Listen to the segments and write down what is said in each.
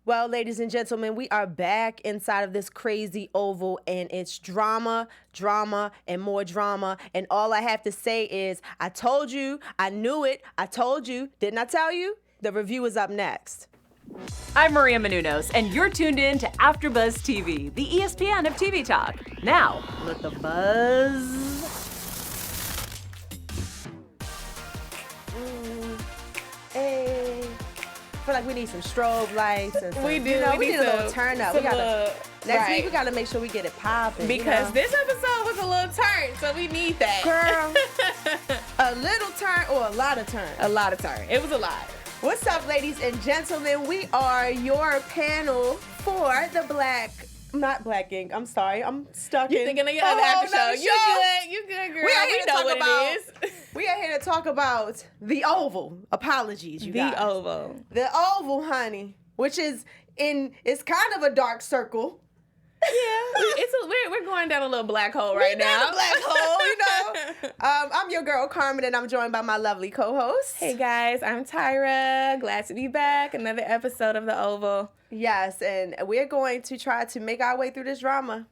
Well, ladies and gentlemen, we are back inside of this crazy oval, and it's drama, drama, and more drama. And all I have to say is, I told you, I knew it, I told you, didn't I tell you? The review is up next. I'm Maria Menounos, and you're tuned in to AfterBuzz TV, the ESPN of TV talk. Now, let the buzz... Hey. I feel like we need some strobe lights and some, we do. You know, we need a little some, turn up. Some We gotta, next right. week we gotta make sure we get it popping. Because this episode was a little turn, so we need that. Girl, a little turn or a lot of turn? A lot of turn. It was a lot. What's up, ladies and gentlemen? We are your panel for the not Black Ink. I'm sorry. I'm stuck You're in. thinking of your other after show. You good. You good, girl. We are here to know talk what about, it is. We are here to talk about the Oval. Apologies, you guys. The Oval. The Oval, honey, which is it's kind of a dark circle. Yeah, we're going down a little black hole right now. Down a black hole, you know. I'm your girl Carmen, and I'm joined by my lovely co-host. Hey guys, I'm Tyra. Glad to be back. Another episode of The Oval. Yes, and we're going to try to make our way through this drama.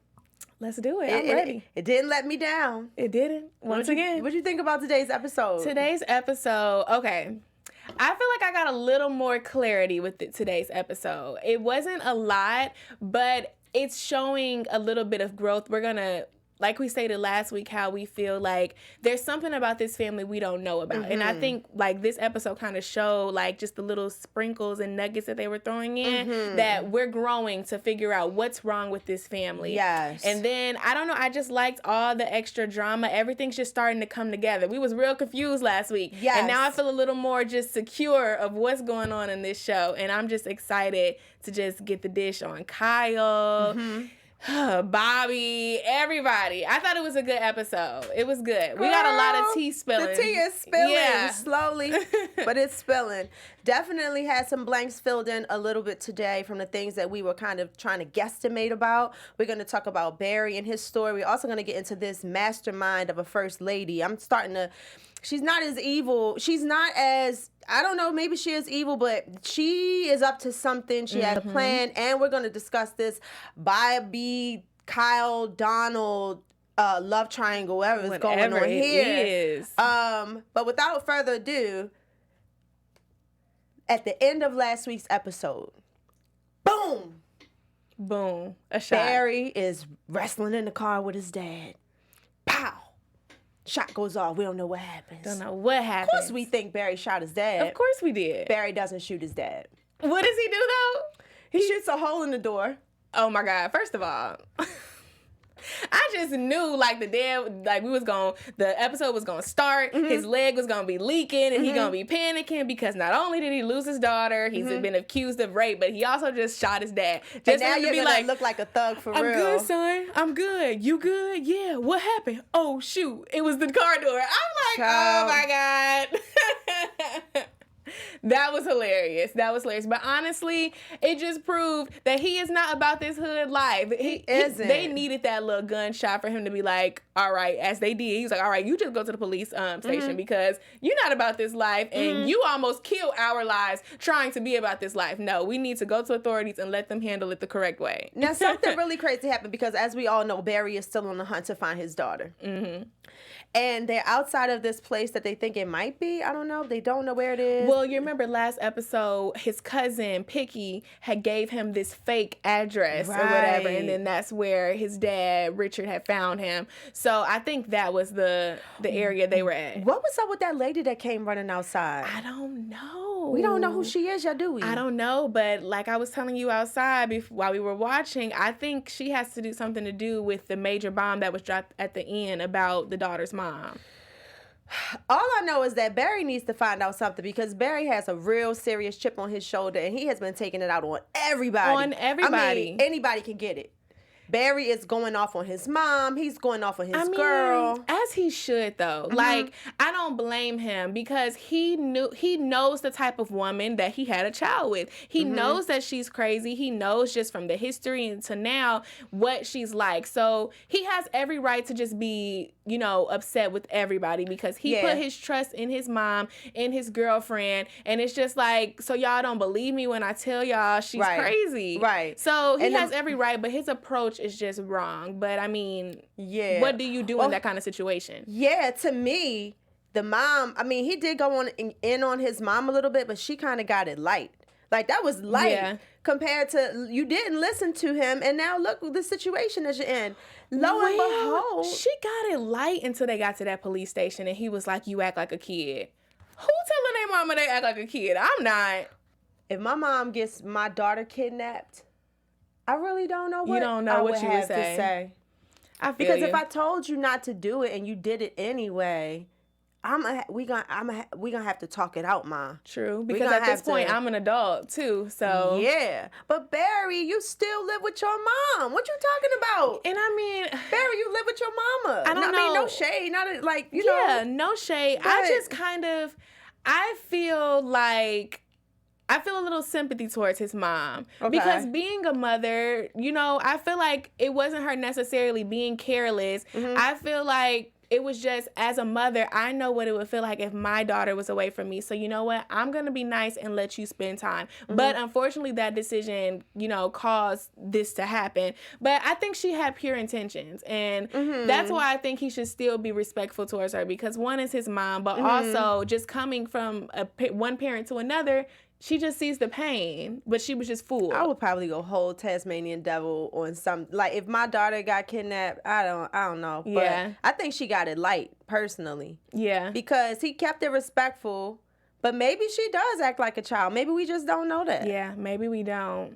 Let's do it. I'm ready. It didn't let me down. It didn't. Once again. What'd you think about today's episode? Today's episode, okay. I feel like I got a little more clarity with today's episode. It wasn't a lot, but it's showing a little bit of growth. We're going to, like we stated last week, how we feel like there's something about this family we don't know about. Mm-hmm. And I think like this episode kind of showed like just the little sprinkles and nuggets that they were throwing in that we're growing to figure out what's wrong with this family. Yes. And then, I don't know, I just liked all the extra drama. Everything's just starting to come together. We was real confused last week. Yes. And now I feel a little more just secure of what's going on in this show. And I'm just excited to just get the dish on Kyle. Bobby, everybody. I thought it was a good episode. It was good. We got a lot of tea spilling. The tea is spilling slowly, but it's spilling. Definitely had some blanks filled in a little bit today from the things that we were kind of trying to guesstimate about. We're going to talk about Barry and his story. We're also going to get into this mastermind of a first lady. She's not as evil. She's not as, I don't know, maybe she is evil, but she is up to something. She has a plan, and we're going to discuss this Bobby, Kyle, Donald, love triangle, whatever's going on here. But without further ado, at the end of last week's episode, boom! Boom. A shot. Barry is wrestling in the car with his dad. Pow! Shot goes off. We don't know what happens. Don't know what happens. Of course we think Barry shot his dad. Of course we did. Barry doesn't shoot his dad. What does he do, though? He shoots a hole in the door. Oh, my God. First of all, I just knew, like, the episode was going to start, his leg was going to be leaking, and he going to be panicking because not only did he lose his daughter, he's been accused of rape, but he also just shot his dad. Just and now you're going to look like a thug for real. I'm good, son. I'm good. You good? Yeah. What happened? Oh, shoot. It was the car door. I'm like, oh, my God. That was hilarious. But honestly, it just proved that he is not about this hood life. He isn't. They needed that little gunshot for him to be like, all right, as they did. He was like, all right, you just go to the police station because you're not about this life and you almost killed our lives trying to be about this life. No, we need to go to authorities and let them handle it the correct way. Now, something really crazy happened because, as we all know, Barry is still on the hunt to find his daughter. And they're outside of this place that they think it might be. I don't know. They don't know where it is. Well, you remember last episode, his cousin, Picky, had gave him this fake address or whatever. And then that's where his dad, Richard, had found him. So I think that was the area they were at. What was up with that lady that came running outside? I don't know. We don't know who she is yet, do we? I don't know. But like I was telling you outside while we were watching, I think she has to do something to do with the major bomb that was dropped at the end about the daughter's mom. All I know is that Barry needs to find out something because Barry has a real serious chip on his shoulder and he has been taking it out on everybody. On everybody. I mean, anybody can get it. Barry is going off on his mom. He's going off on his girl. As he should, though. Like, I don't blame him because he knows the type of woman that he had a child with. He knows that she's crazy. He knows just from the history and to now what she's like. So he has every right to just be upset with everybody because he put his trust in his mom, in his girlfriend, and it's just like, so y'all don't believe me when I tell y'all she's crazy. Right. So he has every right, but his approach is just wrong. But I mean, what do you do in that kind of situation? Yeah, to me, the mom, I mean, he did go in on his mom a little bit, but she kind of got it light. Like, that was light compared to, you didn't listen to him, and now look the situation that you're in. Lo and behold. She got it light until they got to that police station, and he was like, you act like a kid. Who telling their mama they act like a kid? I'm not. If my mom gets my daughter kidnapped, I really don't know what you don't know I what you would would say. I feel because if I told you not to do it and you did it anyway, we gonna have to talk it out, Ma. True, because at this point I'm an adult too. So yeah, but Barry, you still live with your mom. What you talking about? And I mean, Barry, you live with your mama. I don't know. I mean, no shade, not like you know. Yeah, no shade. I just I feel a little sympathy towards his mom. Because being a mother, I feel like it wasn't her necessarily being careless. I feel like it was just, as a mother, I know what it would feel like if my daughter was away from me. So you know what? I'm going to be nice and let you spend time. But unfortunately, that decision, caused this to happen. But I think she had pure intentions. And that's why I think he should still be respectful towards her. Because one is his mom, but also just coming from one parent to another, she just sees the pain, but she was just fooled. I would probably go whole Tasmanian devil on some, like if my daughter got kidnapped, I don't know. But I think she got it light, personally. Yeah. Because he kept it respectful, but maybe she does act like a child. Maybe we just don't know that. Yeah, maybe we don't.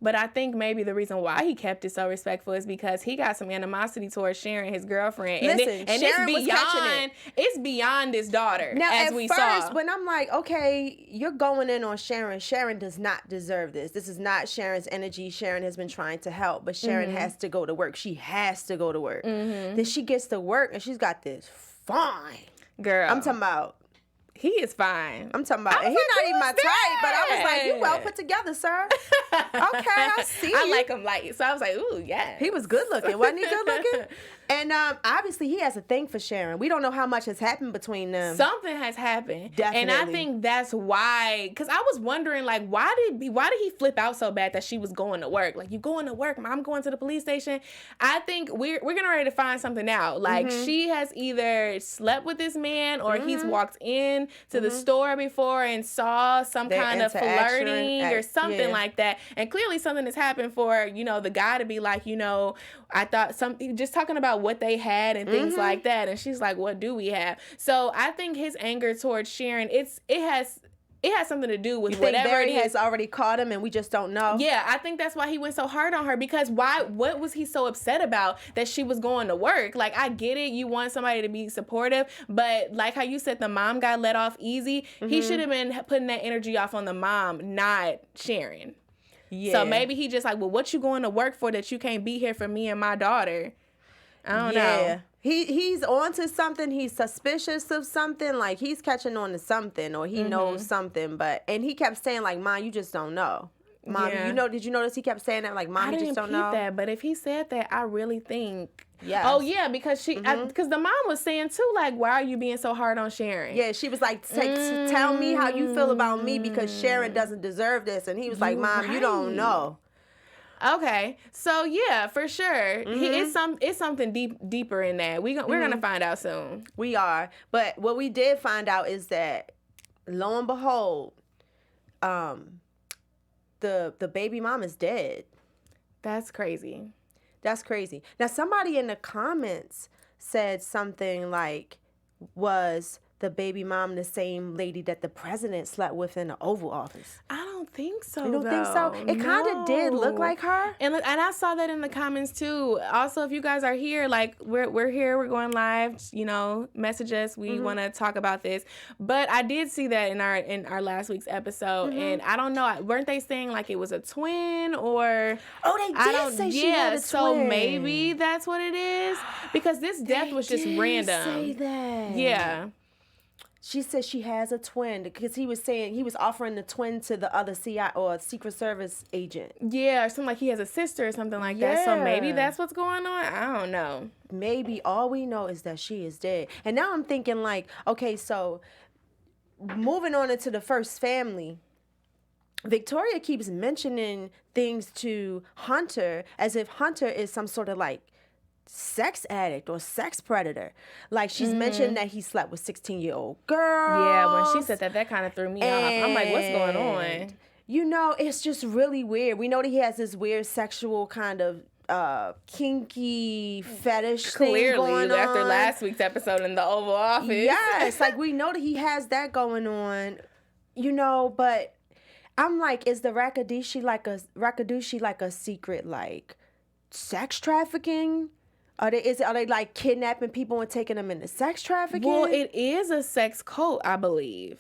But I think maybe the reason why he kept it so respectful is because he got some animosity towards Sharon, his girlfriend. Listen, and Sharon was catching it. It's beyond his daughter, now, as we saw. Now, at first, when I'm like, okay, you're going in on Sharon. Sharon does not deserve this. This is not Sharon's energy. Sharon has been trying to help, but Sharon has to go to work. She has to go to work. Then she gets to work, and she's got this fine. Girl. I'm talking about. He is fine. I'm talking about, and he's not even my type, but I was like, you well put together, sir. Okay, I see you. I like him light, so I was like, ooh, yeah. He was good looking, wasn't he good looking? And obviously he has a thing for Sharon. We don't know how much has happened between them. Something has happened. Definitely. And I think that's why, because I was wondering, like, why did he flip out so bad that she was going to work? Like, you going to work, I'm going to the police station. I think we're getting ready to find something out. Like, she has either slept with this man or he's walked in to the store before and saw some kind of flirting or something like that. And clearly something has happened for, the guy to be like, I thought something, just talking about what they had and things like that. And she's like, what do we have? So I think his anger towards Sharon, it has something to do with whatever Barry has already caught him and we just don't know. Yeah, I think that's why he went so hard on her, because what was he so upset about that she was going to work? Like, I get it, you want somebody to be supportive, but like how you said the mom got let off easy, he should have been putting that energy off on the mom, not Sharon. Yeah. So maybe he just like, well, what you going to work for that you can't be here for me and my daughter? I don't know. He's on to something. He's suspicious of something. Like, he's catching on to something, or he knows something. And he kept saying, like, Mom, you just don't know. Mom, did you notice he kept saying that? Like, Mom, you just don't know. I didn't peep that, but if he said that, I really think... Yes. Oh, yeah, because because the mom was saying, too, like, why are you being so hard on Sharon? Yeah, she was like, tell me how you feel about me because Sharon doesn't deserve this. And he was like, Mom, you don't know. Okay, so yeah, for sure, it's something deeper in that. We're gonna find out soon. We are, but what we did find out is that, lo and behold, the baby mom is dead. That's crazy. That's crazy. Now, somebody in the comments said something like, was the baby mom the same lady that the president slept with in the Oval Office? I don't think so. You don't think so? It kind of did look like her. And I saw that in the comments too. Also, if you guys are here, like we're here, we're going live. Message us. We want to talk about this. But I did see that in our last week's episode, and I don't know. Weren't they saying like it was a twin or? Oh, they did say she had a twin. So maybe that's what it is, because this death was just random. Say that. Yeah. she said she has a twin because he was saying he was offering the twin to the other CI or Secret Service agent. Yeah, or something like he has a sister or something like that. So maybe that's what's going on. I don't know. Maybe all we know is that she is dead. And now I'm thinking like, okay, so moving on into the first family, Victoria keeps mentioning things to Hunter as if Hunter is some sort of like sex addict or sex predator. Like she's mentioned that he slept with 16-year-old girls. Yeah, when she said that, that kind of threw me off. I'm like, what's going on? You know, it's just really weird. We know that he has this weird sexual kind of kinky fetish thing going on. After last week's episode in the Oval Office. Yes, like we know that he has that going on, you know, but I'm like, is the Rakadushi like a secret like sex trafficking? Are they like kidnapping people and taking them into sex trafficking? Well, it is a sex cult, I believe.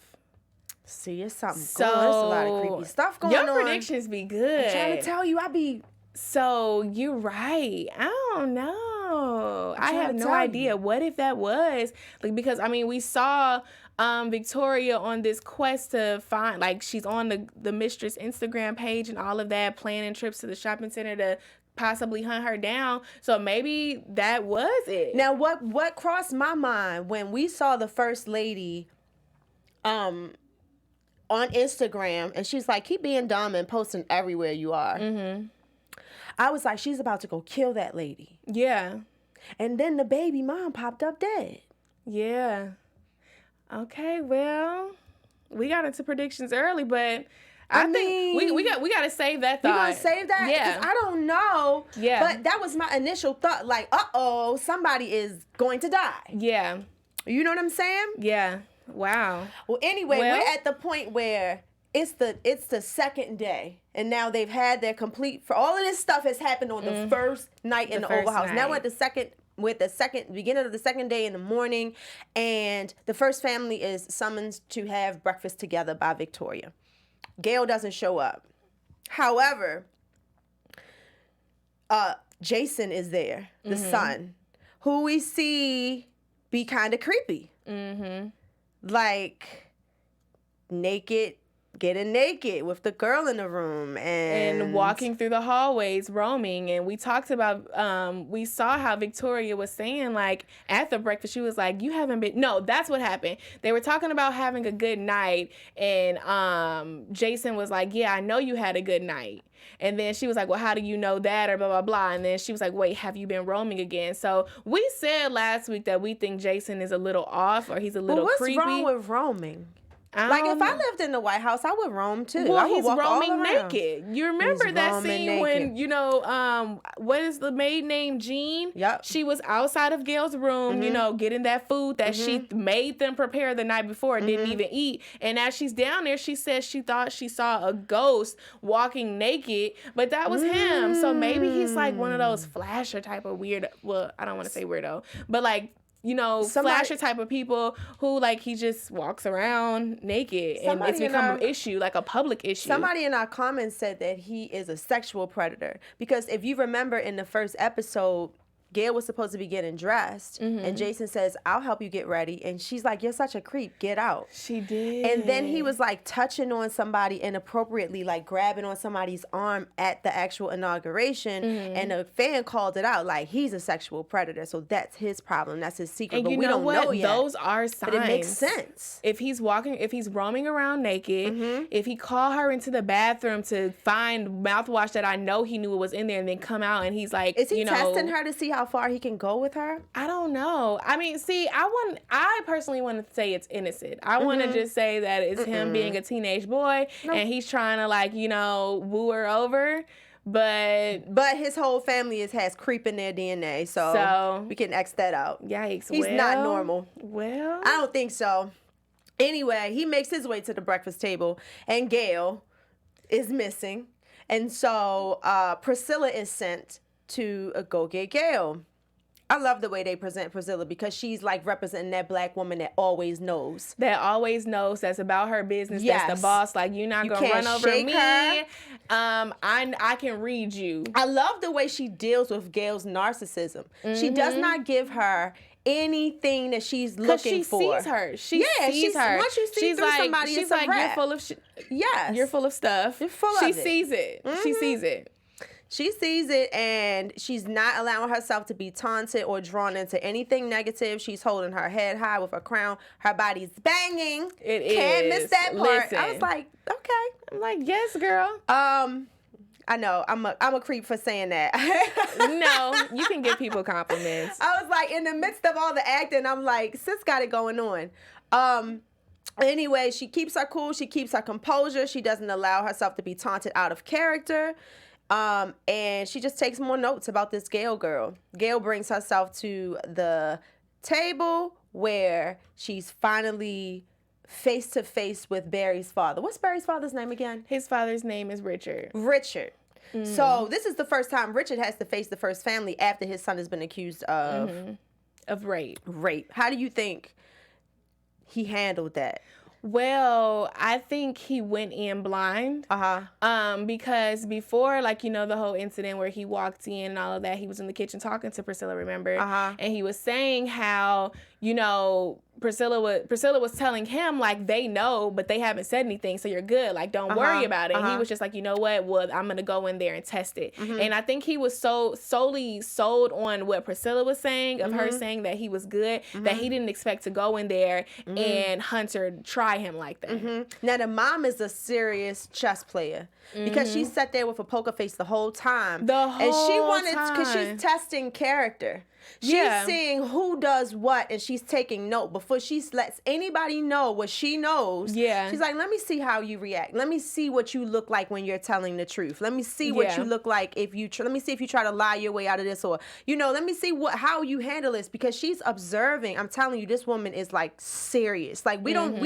See, it's something going on. There's a lot of creepy stuff going on. Your predictions be good. I'm trying to tell you, So, you're right. I don't know. I have no idea. What if that was? Like, because, I mean, we saw Victoria on this quest to find, like, she's on the Mistress Instagram page and all of that, planning trips to the shopping center to possibly hunt her down. So maybe that was it. Now, what crossed my mind when we saw the First Lady on Instagram, and she's like, keep being dumb and posting everywhere you are. Mm-hmm. I was like, she's about to go kill that lady. Yeah. And then the baby mom popped up dead. Yeah. Okay, well, we got into predictions early, but I think we got to save that thought. You gonna save that? Yeah. Because I don't know. Yeah. But that was my initial thought. Like, somebody is going to die. Yeah. You know what I'm saying? Yeah. Wow. Well, anyway, we're at the point where it's the second day, and now they've had their complete. For all of this stuff has happened on the first night in the Oval House. Now we're at the beginning of the second day in the morning, and the first family is summoned to have breakfast together by Victoria. Gayle doesn't show up. However, Jason is there, the son, who we see be kind of creepy. Mm-hmm. Like, getting naked with the girl in the room and walking through the hallways, roaming. And we talked about, we saw how Victoria was saying, like, at the breakfast, she was like, you haven't been, no, that's what happened. They were talking about having a good night, and Jason was like, yeah, I know you had a good night. And then she was like, well, how do you know that, or blah, blah, blah. And then she was like, wait, have you been roaming again? So we said last week that we think Jason is a little off, or he's a little creepy. What's wrong with roaming? Like, if I lived in the White House, I would roam too. Well, I would he's walk roaming all around. naked. You remember that scene when, you know, what is the maid named Jean? Yep. She was outside of Gayle's room, you know, getting that food that she made them prepare the night before and didn't even eat. And as she's down there, she says she thought she saw a ghost walking naked, but that was him. So maybe he's like one of those flasher type of weird. Well, I don't want to say weirdo, but like, you know, flasher type of people who, like, he just walks around naked, and it's become an issue, like a public issue. Somebody in our comments said that he is a sexual predator, because if you remember in the first episode, Gayle was supposed to be getting dressed, and Jason says, I'll help you get ready. And she's like, you're such a creep. Get out. She did. And then he was like touching on somebody inappropriately, like grabbing on somebody's arm at the actual inauguration. And a fan called it out, like, he's a sexual predator. So that's his problem. That's his secret. And but you we know don't what? know yet. Those are signs. But it makes sense. If he's roaming around naked, if he called her into the bathroom to find mouthwash that I know he knew it was in there, and then come out and he's like, is he testing her to see how far he can go with her? I don't know. I mean, see, I personally want to say it's innocent. I want to just say that it's him being a teenage boy, and he's trying to, like, you know, woo her over. But his whole family has creep in their DNA, so we can X that out. Yikes. He's not normal. Well, I don't think so. Anyway, he makes his way to the breakfast table, and Gayle is missing. And so Priscilla is sent to go get Gayle. I love the way they present Priscilla, because she's like representing that black woman that always knows. That's about her business. Yes. That's the boss. Like, you're not going to run over me. Her. I can read you. I love the way she deals with Gayle's narcissism. She does not give her anything that she's looking for. She sees her. She sees her. Once you see she's through like, somebody, she's it's a like, wrap. you're full of Yes. You're full of stuff. You're full she of it. sees it. She sees it. She sees it, and she's not allowing herself to be taunted or drawn into anything negative. She's holding her head high with her crown. Her body's banging. Can't miss that part. Listen. I was like, okay. I'm like, yes, girl. I know. I'm a creep for saying that. No, you can give people compliments. I was like, in the midst of all the acting, I'm like, sis got it going on. Anyway, she keeps her cool. She keeps her composure. She doesn't allow herself to be taunted out of character. And she just takes more notes about this Gayle girl. Gayle brings herself to the table where she's finally face to face with Barry's father. What's Barry's father's name again? His father's name is Richard. Richard. So this is the first time Richard has to face the first family after his son has been accused of rape. How do you think he handled that? Well, I think he went in blind. Because before, like, you know, the whole incident where he walked in and all of that, he was in the kitchen talking to Priscilla, remember? And he was saying how, you know, Priscilla was telling him, like, they know, but they haven't said anything, so you're good. Like, don't worry about it. And he was just like, you know what? Well, I'm going to go in there and test it. And I think he was so solely sold on what Priscilla was saying, of her saying that he was good, that he didn't expect to go in there and Hunter try him like that. Now, the mom is a serious chess player because she sat there with a poker face the whole time. And she wanted, because she's testing character. She's seeing who does what, and she's taking note before she lets anybody know what she knows. She's like, let me see how you react. Let me see what you look like when you're telling the truth. Let me see what you look like if you. Let me see if you try to lie your way out of this, or let me see how you handle this, because she's observing. I'm telling you, this woman is like serious. Like we don't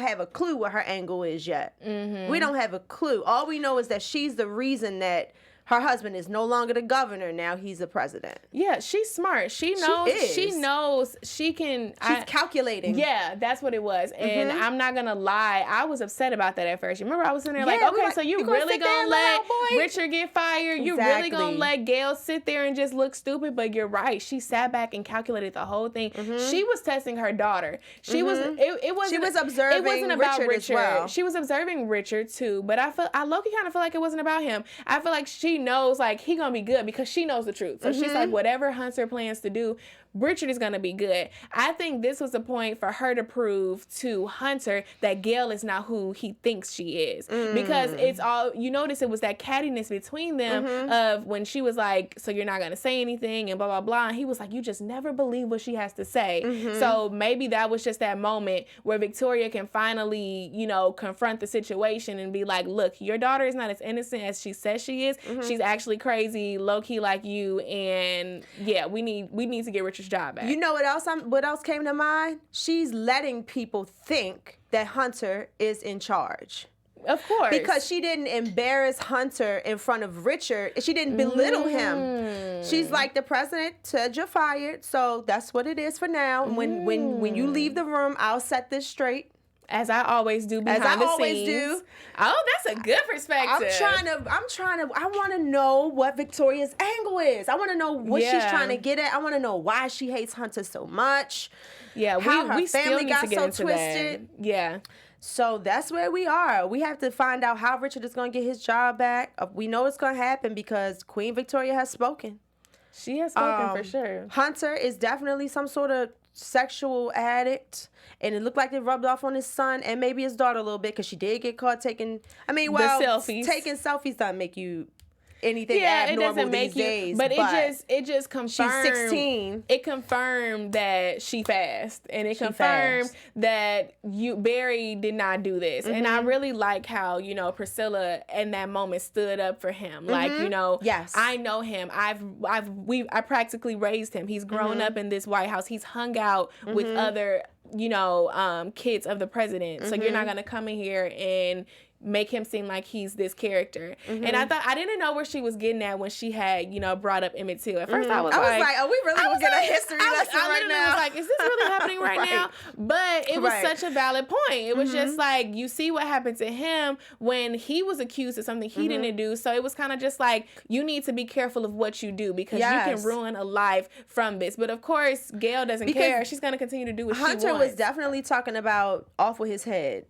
have a clue what her angle is yet. We don't have a clue. All we know is that she's the reason that her husband is no longer the governor. Now he's the president. Yeah, she's smart. She knows she can. She's calculating. Yeah, that's what it was. And I'm not going to lie. I was upset about that at first. You remember I was sitting there like, okay, so you really going to let Richard get fired? You really going to let Gayle sit there and just look stupid? But you're right. She sat back and calculated the whole thing. She was testing her daughter. She was observing. It wasn't about Richard as well. She was observing Richard too. But I low-key kind of feel like it wasn't about him. I feel like she knows, like, he gonna be good because she knows the truth. So she's like, whatever Hunter plans to do, Richard is gonna be good. I think this was a point for her to prove to Hunter that Gayle is not who he thinks she is. Because it's all, you notice it was that cattiness between them of when she was like, so you're not gonna say anything and blah, blah, blah. And he was like, you just never believe what she has to say. So maybe that was just that moment where Victoria can finally, confront the situation and be like, look, your daughter is not as innocent as she says she is. She's actually crazy, low-key like you, and yeah, we need to get Richard's job back. You know what else came to mind? She's letting people think that Hunter is in charge. Of course. Because she didn't embarrass Hunter in front of Richard. She didn't belittle him. She's like, the president said you're fired, so that's what it is for now. When you leave the room, I'll set this straight. As I always do behind the scenes. As I always do. Oh, that's a good perspective. I want to know what Victoria's angle is. I want to know what she's trying to get at. I want to know why she hates Hunter so much. Yeah, how her we family still need got to get so into twisted. That. Yeah. So that's where we are. We have to find out how Richard is going to get his job back. We know it's going to happen because Queen Victoria has spoken. She has spoken for sure. Hunter is definitely some sort of sexual addict, and it looked like it rubbed off on his son and maybe his daughter a little bit, because she did get caught taking. Selfies. Taking selfies doesn't make you anything abnormal these days. But it just confirmed. She's 16. It confirmed that she fast, and it confirmed that Barry did not do this. And I really like how Priscilla in that moment stood up for him. Like yes, I know him. I practically raised him. He's grown up in this White House. He's hung out with other kids of the president. So you're not gonna come in here and make him seem like he's this character. And I didn't know where she was getting at when she had, brought up Emmett Till. At first I was like, are we really going to get a history lesson right now? I was like, is this really happening right now? But it was such a valid point. It was just like, you see what happened to him when he was accused of something he didn't do. So it was kind of just like, you need to be careful of what you do because you can ruin a life from this. But of course, Gayle doesn't care. She's going to continue to do what she wants. Hunter was definitely talking about off with his head.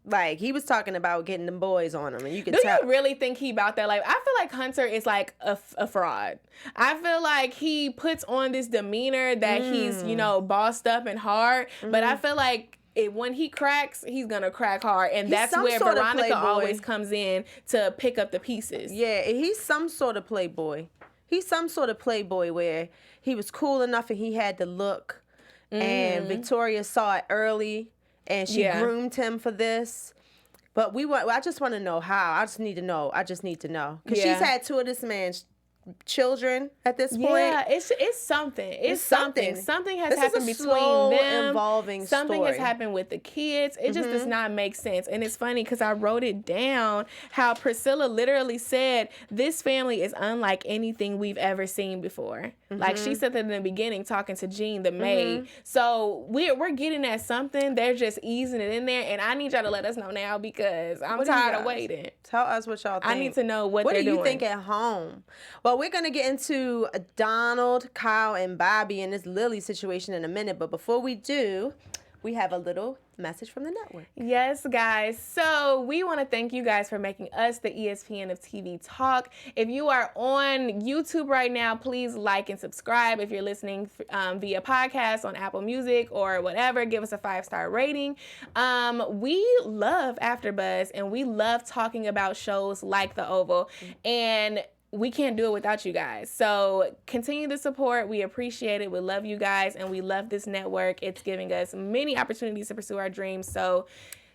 Like, he was talking about getting them boys on him, and you can tell. Do you really think he about that? Like, I feel like Hunter is like a fraud. I feel like he puts on this demeanor that he's, bossed up and hard, but I feel like when he cracks, he's gonna crack hard, and that's where Veronica always comes in to pick up the pieces. Yeah, he's some sort of playboy. He's some sort of playboy where he was cool enough and he had the look, and Victoria saw it early. And she groomed him for this. But I just want to know how. I just need to know. Because she's had two of this man's children at this point. Yeah, it's something. It's something. Something has happened between them. Involving something story. has happened with the kids. It just does not make sense. And it's funny because I wrote it down how Priscilla literally said, this family is unlike anything we've ever seen before. Like she said that in the beginning talking to Jean, the maid. So we're getting at something. They're just easing it in there. And I need y'all to let us know now because I'm tired of waiting. Tell us what y'all think. I need to know what they're doing. What do you think at home? Well, we're going to get into Donald, Kyle, and Bobby and this Lily situation in a minute. But before we do, we have a little message from the network. Yes, guys. So we want to thank you guys for making us the ESPN of TV Talk. If you are on YouTube right now, please like and subscribe. If you're listening via podcast on Apple Music or whatever, give us a 5-star rating. We love AfterBuzz and we love talking about shows like The Oval. And we can't do it without you guys. So continue the support. We appreciate it. We love you guys and we love this network. It's giving us many opportunities to pursue our dreams. So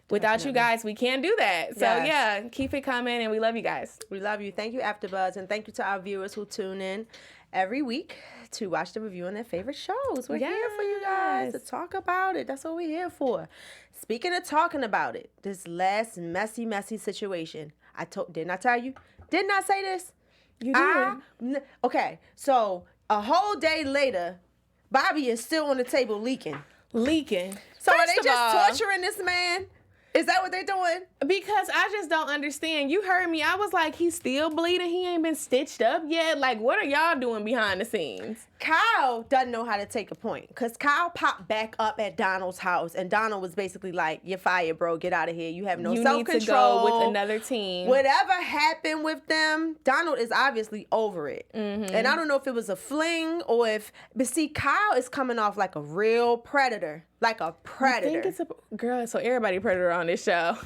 without you guys, we can't do that. So yeah, keep it coming and we love you guys. We love you. Thank you, AfterBuzz, and thank you to our viewers who tune in every week to watch the review on their favorite shows. We're here for you guys to talk about it. That's what we're here for. Speaking of talking about it, this last messy situation. Didn't I tell you? Didn't I say this? You did. Okay, so a whole day later, Bobby is still on the table leaking. So are they just torturing this man? Is that what they're doing? Because I just don't understand. You heard me. I was like, he's still bleeding. He ain't been stitched up yet. Like, what are y'all doing behind the scenes? Kyle doesn't know how to take a point because Kyle popped back up at Donald's house and Donald was basically like, you're fired, bro. Get out of here. You have no self-control. You need to go with another team. Whatever happened with them, Donald is obviously over it. And I don't know if it was a fling or but see, Kyle is coming off like a real predator. Like a predator. I think it's a girl. So everybody predator on this show.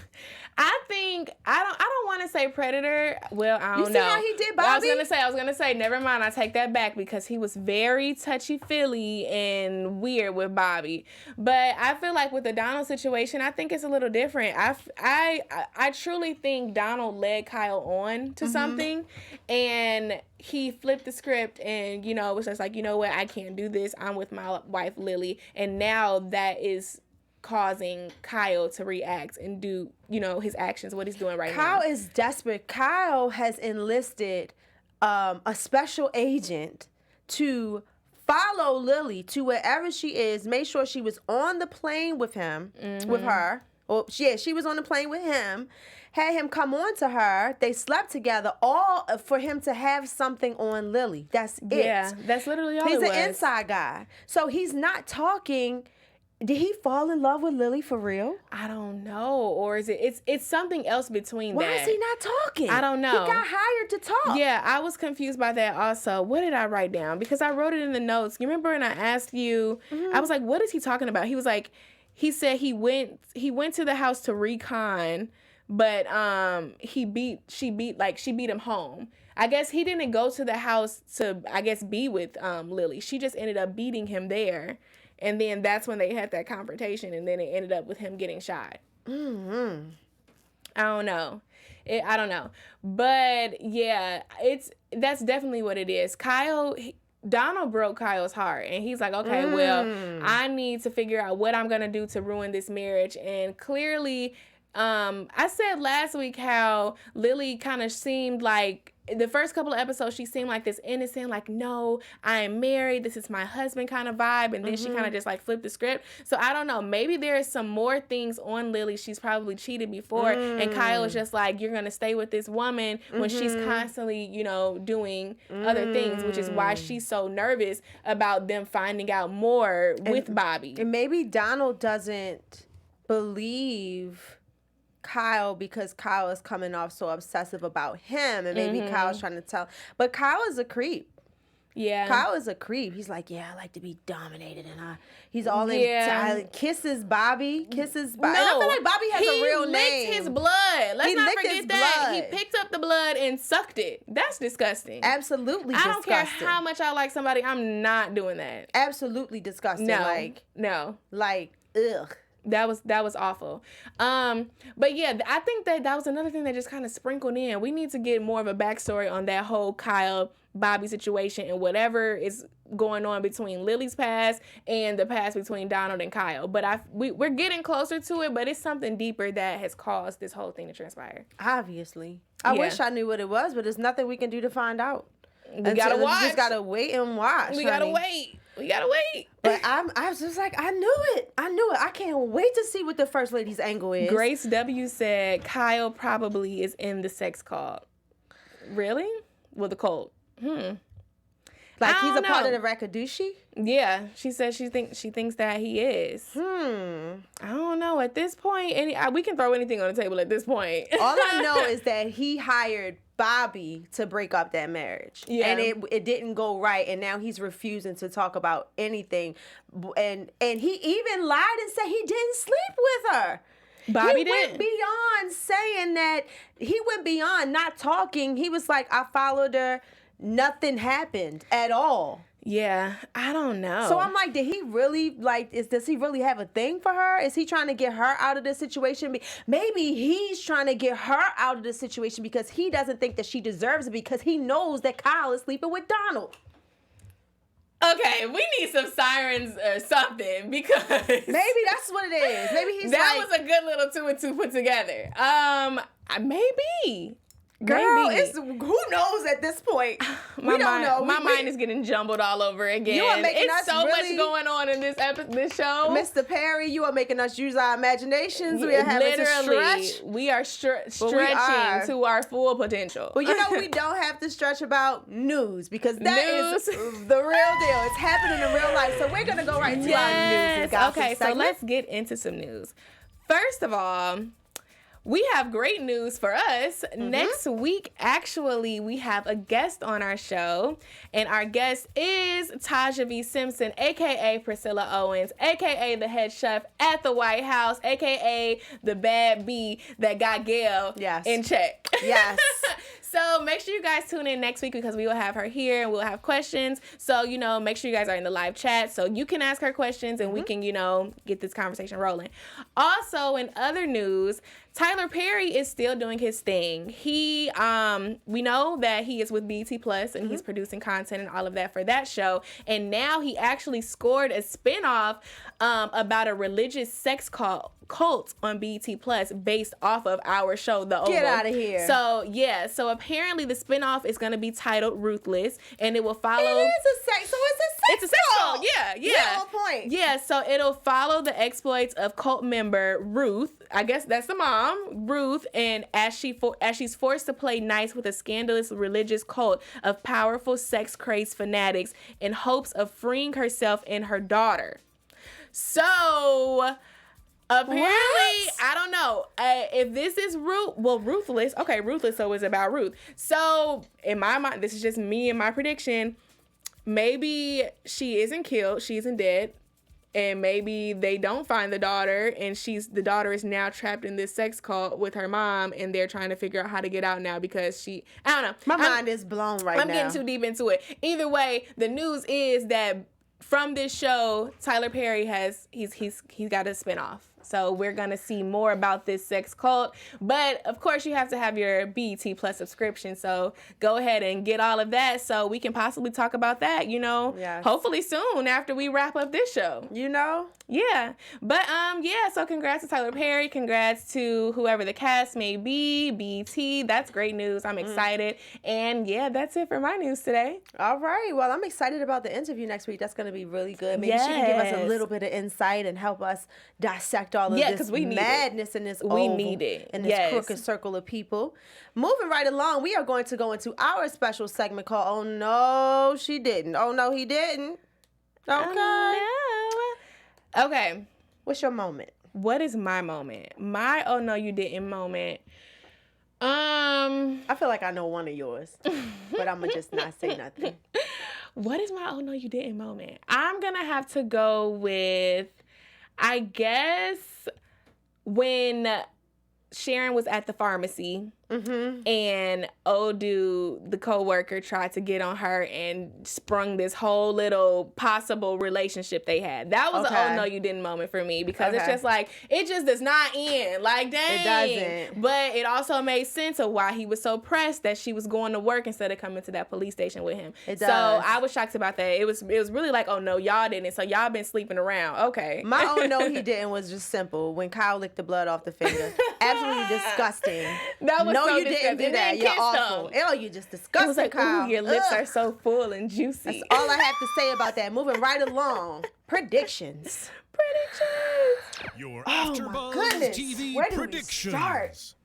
I don't want to say predator. Well, I don't know. You see how he did Bobby? I was gonna say. Never mind. I take that back because he was very touchy-feely and weird with Bobby. But I feel like with the Donald situation, I think it's a little different. I truly think Donald led Kyle on to something, and he flipped the script and was just like, you know what, I can't do this. I'm with my wife Lily, and now that is causing Kyle to react and do, his actions, what he's doing right now. Kyle is desperate. Kyle has enlisted a special agent to follow Lily to wherever she is, make sure she was on the plane with him, with her. Or she was on the plane with him, had him come on to her. They slept together, all for him to have something on Lily. That's it. Yeah, that's literally all He's it was. an inside guy. So he's not talking. Did he fall in love with Lily for real? I don't know. Or is it's something else between that. Why is he not talking? I don't know. He got hired to talk. Yeah, I was confused by that also. What did I write down? Because I wrote it in the notes. You remember when I asked you, I was like, what is he talking about? He was like, he said he went to the house to recon, but she beat him home. I guess he didn't go to the house to, be with Lily. She just ended up beating him there. And then that's when they had that confrontation, and then it ended up with him getting shot. I don't know. I don't know. But, yeah, that's definitely what it is. Donald broke Kyle's heart, and he's like, okay, well, I need to figure out what I'm going to do to ruin this marriage. And clearly, I said last week how Lily kind of seemed like, the first couple of episodes, she seemed like this innocent, like, no, I am married, this is my husband kind of vibe. And then she kind of just like flipped the script. So I don't know. Maybe there is some more things on Lily. She's probably cheated before. And Kyle is just like, you're going to stay with this woman when she's constantly, you know, doing other things, which is why she's so nervous about them finding out more with Bobby. And maybe Donald doesn't believe Kyle because Kyle is coming off so obsessive about him, and maybe Kyle's trying to tell. But Kyle is a creep. Yeah. Kyle is a creep. He's like, yeah, I like to be dominated, and he's all in. Kisses Bobby. Kisses Bobby. No, I feel like Bobby has a real name. He licked his blood. Let's not forget that. He picked up the blood and sucked it. That's disgusting. Absolutely disgusting. I don't care how much I like somebody. I'm not doing that. Absolutely disgusting. No. Like, ugh. That was awful. But yeah, I think that was another thing that just kind of sprinkled in. We need to get more of a backstory on that whole Kyle Bobby situation and whatever is going on between Lily's past and the past between Donald and Kyle. But we're getting closer to it, but it's something deeper that has caused this whole thing to transpire. Obviously. I wish I knew what it was, but there's nothing we can do to find out. We gotta watch. We just gotta wait and watch. We gotta wait. But I was just like, I knew it. I can't wait to see what the First Lady's angle is. Grace W. said Kyle probably is in the sex cult. Really? With the cult. Like he's a part of the Rakadushi? Yeah. She said she thinks that he is. I don't know. At this point, we can throw anything on the table at this point. All I know is that he hired Bobby to break up that marriage. Yeah. And it didn't go right, and now he's refusing to talk about anything. And he even lied and said he didn't sleep with her. Bobby went beyond saying that. He went beyond not talking. He was like, I followed her. Nothing happened at all. Yeah, I don't know. So I'm like, did he really, does he really have a thing for her? Is he trying to get her out of the situation? Maybe he's trying to get her out of the situation because he doesn't think that she deserves it because he knows that Kyle is sleeping with Donald. Okay, we need some sirens or something because... Maybe that's what it is. Maybe he's that was a good little 2 and 2 put together. Maybe. Girl, who knows at this point? We don't know. My mind is getting jumbled all over again. You are making us so much going on in this show. Mr. Perry, you are making us use our imaginations. We are having to stretch. We are stretching to our full potential. But you know, we don't have to stretch about news because that is the real deal. It's happening in real life. So we're going to go right to our news and gossip segment. So let's get into some news. First of all, we have great news for us. Next week, actually, we have a guest on our show. And our guest is Taja V. Simpson, a.k.a. Priscilla Owens, a.k.a. the head chef at the White House, a.k.a. the bad bee that got Gayle in check. Yes. So make sure you guys tune in next week because we will have her here and we'll have questions. So, make sure you guys are in the live chat so you can ask her questions and we can, get this conversation rolling. Also, in other news, Tyler Perry is still doing his thing. He, we know that he is with BET Plus and he's producing content and all of that for that show. And now he actually scored a spinoff about a religious sex cult on BET Plus based off of our show, The Oval. Get out of here. So apparently the spinoff is going to be titled Ruthless and it will follow. It's a sex cult. Yeah. On point. Yeah, so it'll follow the exploits of cult member Ruth. I guess that's the mom, Ruth, and as she's forced to play nice with a scandalous religious cult of powerful sex-crazed fanatics in hopes of freeing herself and her daughter. So apparently, I don't know if this is Ruthless. Okay, Ruthless. So it's about Ruth. So in my mind, this is just me and my prediction. Maybe she isn't killed. She isn't dead. And maybe they don't find the daughter, and the daughter is now trapped in this sex cult with her mom, and they're trying to figure out how to get out now because I don't know. My mind is blown right now. I'm getting too deep into it. Either way, the news is that from this show, Tyler Perry he's got a spinoff. So we're going to see more about this sex cult. But, of course, you have to have your BET Plus subscription. So go ahead and get all of that so we can possibly talk about that, hopefully soon after we wrap up this show. Yeah. But, so congrats to Tyler Perry. Congrats to whoever the cast may be, BET. That's great news. I'm excited. And, that's it for my news today. All right. Well, I'm excited about the interview next week. That's going to be really good. Maybe she can give us a little bit of insight and help us dissect all of this madness in this in this crooked circle of people. Moving right along, we are going to go into our special segment called "Oh No, She Didn't." Oh no, he didn't. Okay. Oh, no. Okay. What's your moment? What is my moment? My "Oh no, you didn't" moment. I feel like I know one of yours, but I'm gonna just not say nothing. What is my "Oh no, you didn't" moment? I'm gonna have to go with, I guess, when Sharon was at the pharmacy and dude, the coworker, tried to get on her and sprung this whole little possible relationship they had. That was an "Oh no, you didn't" moment for me because it's just like, it just does not end. Like, dang. It doesn't. But it also made sense of why he was so pressed that she was going to work instead of coming to that police station with him. It does. So I was shocked about that. It was really like, oh no, y'all didn't. So y'all been sleeping around. Okay. My "Oh no, he didn't" was just simple. When Kyle licked the blood off the finger. Absolutely disgusting. That was no, so you disgusting. didn't do that. You're awful. Oh, you just disgusting, It was like, Kyle. ooh, your lips are so full and juicy. That's all I have to say about that. Moving right along. Predictions. Your AfterBuzz TV Where do predictions. we start?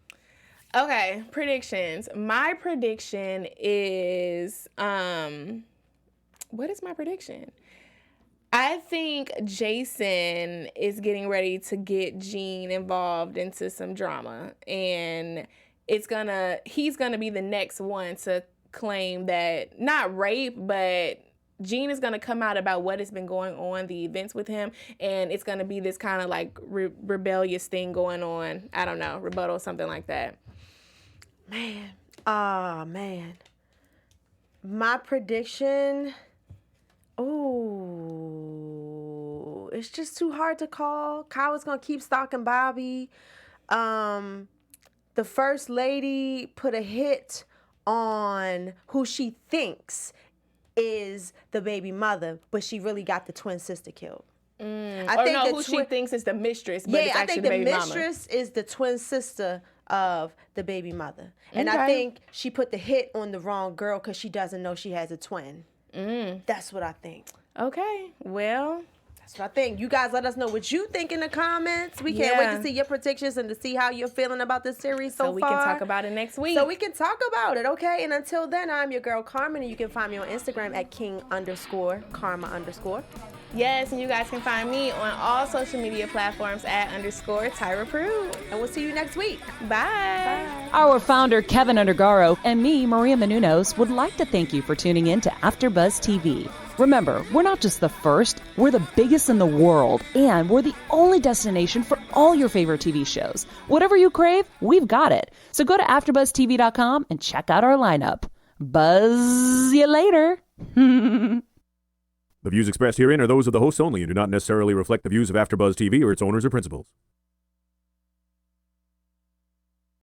Okay, predictions. My prediction is, what is my prediction? I think Jason is getting ready to get Jean involved into some drama, and he's gonna be the next one to claim that, not rape, but Jean is gonna come out about what has been going on, the events with him, and it's gonna be this kind of like rebellious thing going on. I don't know, rebuttal, something like that. Man. My prediction. Ooh, it's just too hard to call. Kyle is gonna keep stalking Bobby. The first lady put a hit on who she thinks is the baby mother, but she really got the twin sister killed. I think who she thinks is the mistress, but it's actually the baby mama. I think the mistress is the twin sister of the baby mother. And I think she put the hit on the wrong girl because she doesn't know she has a twin. That's what I think. Okay, well, that's what I think. You guys let us know what you think in the comments. We can't wait to see your predictions and to see how you're feeling about this series so far. So we can talk about it next week. So we can talk about it, okay? And until then, I'm your girl Carmen, and you can find me on Instagram at king_karma_. Yes, and you guys can find me on all social media platforms at _Tyra Prude. And we'll see you next week. Bye. Our founder, Kevin Undergaro, and me, Maria Menounos, would like to thank you for tuning in to AfterBuzz TV. Remember, we're not just the first, we're the biggest in the world, and we're the only destination for all your favorite TV shows. Whatever you crave, we've got it. So go to AfterBuzzTV.com and check out our lineup. Buzz you later. The views expressed herein are those of the hosts only and do not necessarily reflect the views of AfterBuzz TV or its owners or principals.